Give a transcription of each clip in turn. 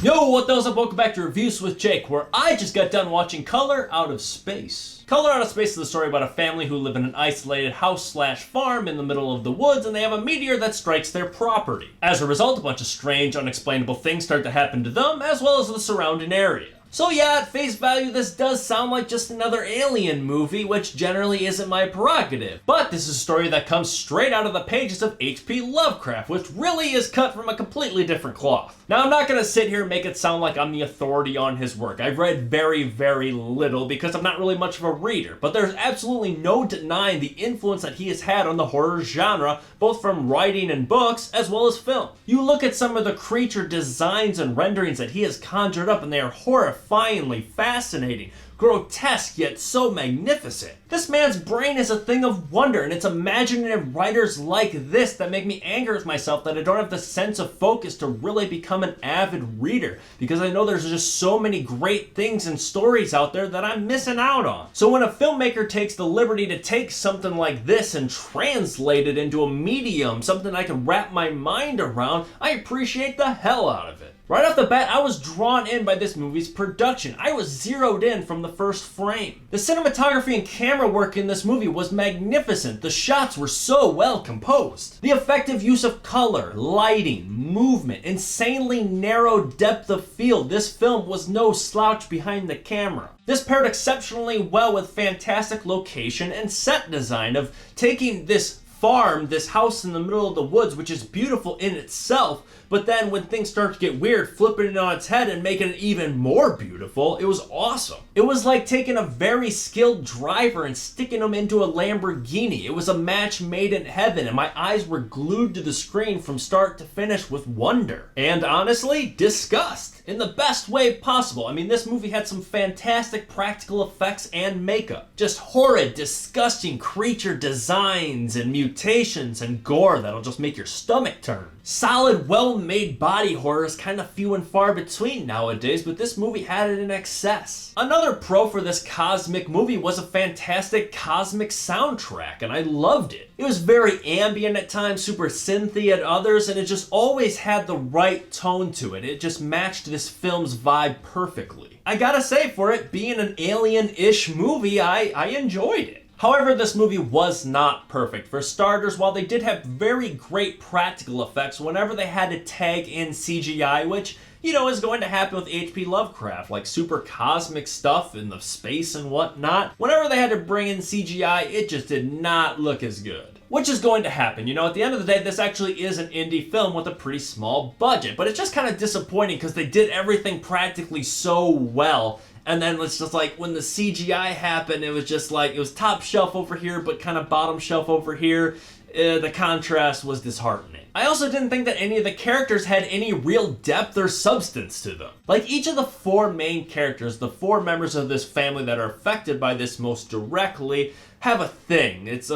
Yo, what those up? Welcome back to Reviews with Jake, where I just got done watching Color Out of Space. Color Out of Space is a story about a family who live in an isolated house/farm in the middle of the woods, and they have a meteor that strikes their property. As a result, a bunch of strange, unexplainable things start to happen to them, as well as the surrounding area. So yeah, at face value, this does sound like just another Alien movie, which generally isn't my prerogative. But this is a story that comes straight out of the pages of H.P. Lovecraft, which really is cut from a completely different cloth. Now, I'm not gonna sit here and make it sound like I'm the authority on his work. I've read very, very little because I'm not really much of a reader, but there's absolutely no denying the influence that he has had on the horror genre, both from writing and books, as well as film. You look at some of the creature designs and renderings that he has conjured up, and they are horrifyingly fascinating, grotesque yet so magnificent. This man's brain is a thing of wonder, and it's imaginative writers like this that make me angry with myself that I don't have the sense of focus to really become an avid reader, because I know there's just so many great things and stories out there that I'm missing out on. So when a filmmaker takes the liberty to take something like this and translate it into a medium, something I can wrap my mind around, I appreciate the hell out of it. Right off the bat, I was drawn in by this movie's production. I was zeroed in from the first frame. The cinematography and camera work in this movie was magnificent. The shots were so well composed. The effective use of color, lighting, movement, insanely narrow depth of field. This film was no slouch behind the camera. This paired exceptionally well with fantastic location and set design of taking this farm, this house in the middle of the woods, which is beautiful in itself, but then when things start to get weird, flipping it on its head and making it even more beautiful. It was awesome. It was like taking a very skilled driver and sticking him into a Lamborghini. It was a match made in heaven, and my eyes were glued to the screen from start to finish with wonder. And honestly, disgust. In the best way possible. I mean, this movie had some fantastic practical effects and makeup. Just horrid, disgusting creature designs and mutations and gore that'll just make your stomach turn. Solid, well-made body horror is kind of few and far between nowadays, but this movie had it in excess. Another pro for this cosmic movie was a fantastic cosmic soundtrack, and I loved it. It was very ambient at times, super synthy at others, and it just always had the right tone to it. It just matched this film's vibe perfectly. I gotta say, for it being an alien-ish movie, I enjoyed it. However, this movie was not perfect. For starters, while they did have very great practical effects whenever they had to tag in CGI, which, you know, is going to happen with H.P. Lovecraft, like super cosmic stuff in the space and whatnot. Whenever they had to bring in CGI, it just did not look as good. Which is going to happen. You know, at the end of the day, this actually is an indie film with a pretty small budget, but it's just kind of disappointing because they did everything practically so well. And then it's just like when the CGI happened, it was just like, it was top shelf over here, but kind of bottom shelf over here. The contrast was disheartening. I also didn't think that any of the characters had any real depth or substance to them. Like each of the four main characters, the four members of this family that are affected by this most directly, have a thing. It's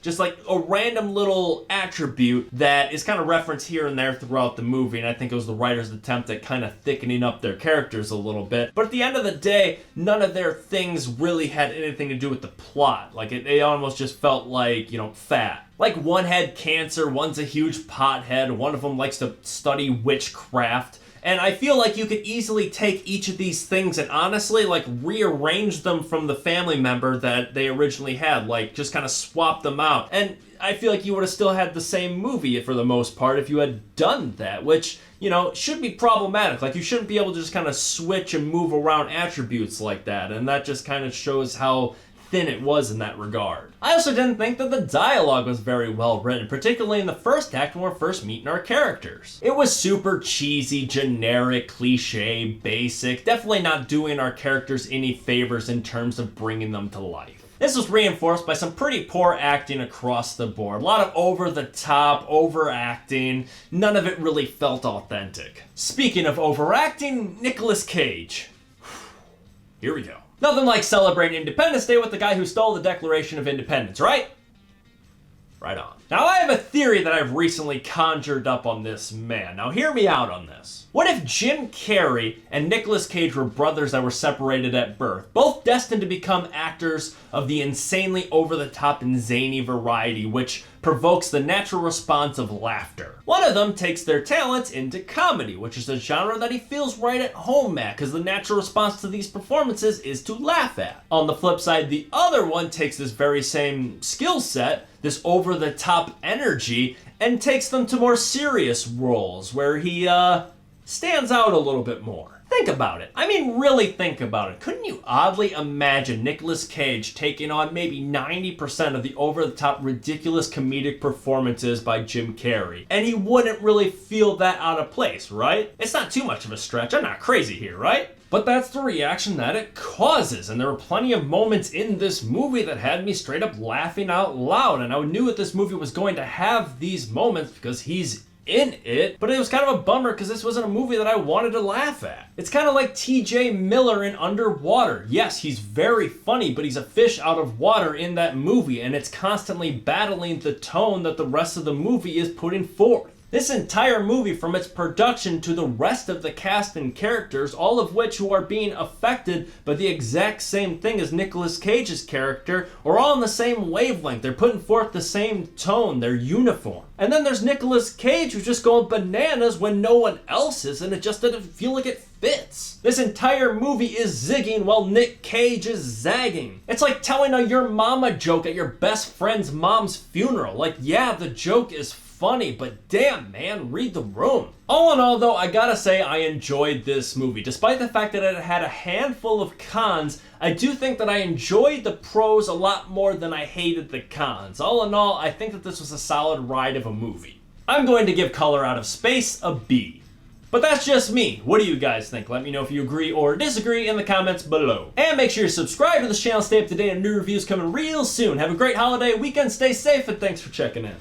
just like a random little attribute that is kind of referenced here and there throughout the movie, and I think it was the writer's attempt at kind of thickening up their characters a little bit. But at the end of the day, none of their things really had anything to do with the plot. Like it almost just felt like, you know, fat. Like one had cancer, one's a huge pothead, one of them likes to study witchcraft. And I feel like you could easily take each of these things and honestly, like, rearrange them from the family member that they originally had. Like, just kind of swap them out. And I feel like you would have still had the same movie for the most part if you had done that, which, you know, should be problematic. Like, you shouldn't be able to just kind of switch and move around attributes like that. And that just kind of shows how thin it was in that regard. I also didn't think that the dialogue was very well written, particularly in the first act when we're first meeting our characters. It was super cheesy, generic, cliche, basic, definitely not doing our characters any favors in terms of bringing them to life. This was reinforced by some pretty poor acting across the board. A lot of over-the-top, overacting. None of it really felt authentic. Speaking of overacting, Nicolas Cage. Here we go. Nothing like celebrating Independence Day with the guy who stole the Declaration of Independence, right? Right on. Now, I have a theory that I've recently conjured up on this man. Now, hear me out on this. What if Jim Carrey and Nicolas Cage were brothers that were separated at birth, both destined to become actors of the insanely over-the-top and zany variety, which provokes the natural response of laughter. One of them takes their talents into comedy, which is a genre that he feels right at home at, because the natural response to these performances is to laugh at. On the flip side, the other one takes this very same skill set, this over-the-top energy, and takes them to more serious roles, where he, stands out a little bit more. Think about it. I mean, really think about it. Couldn't you oddly imagine Nicolas Cage taking on maybe 90% of the over-the-top ridiculous comedic performances by Jim Carrey? And he wouldn't really feel that out of place, right? It's not too much of a stretch. I'm not crazy here, right? But that's the reaction that it causes, and there were plenty of moments in this movie that had me straight up laughing out loud, and I knew that this movie was going to have these moments because he's in it, but it was kind of a bummer because this wasn't a movie that I wanted to laugh at. It's kind of like TJ Miller in Underwater. Yes, he's very funny, but he's a fish out of water in that movie, and it's constantly battling the tone that the rest of the movie is putting forth. This entire movie, from its production to the rest of the cast and characters, all of which who are being affected by the exact same thing as Nicolas Cage's character, are all on the same wavelength. They're putting forth the same tone. They're uniform. And then there's Nicolas Cage who's just going bananas when no one else is, and it just doesn't feel like it fits. This entire movie is zigging while Nick Cage is zagging. It's like telling a your mama joke at your best friend's mom's funeral. Like, yeah, the joke is funny, but damn, man, read the room. All in all, though, I gotta say I enjoyed this movie. Despite the fact that it had a handful of cons, I do think that I enjoyed the pros a lot more than I hated the cons. All in all, I think that this was a solid ride of a movie. I'm going to give Color Out of Space a B. But that's just me. What do you guys think? Let me know if you agree or disagree in the comments below. And make sure you subscribe to this channel, stay up to date on new reviews coming real soon. Have a great holiday weekend, stay safe, and thanks for checking in.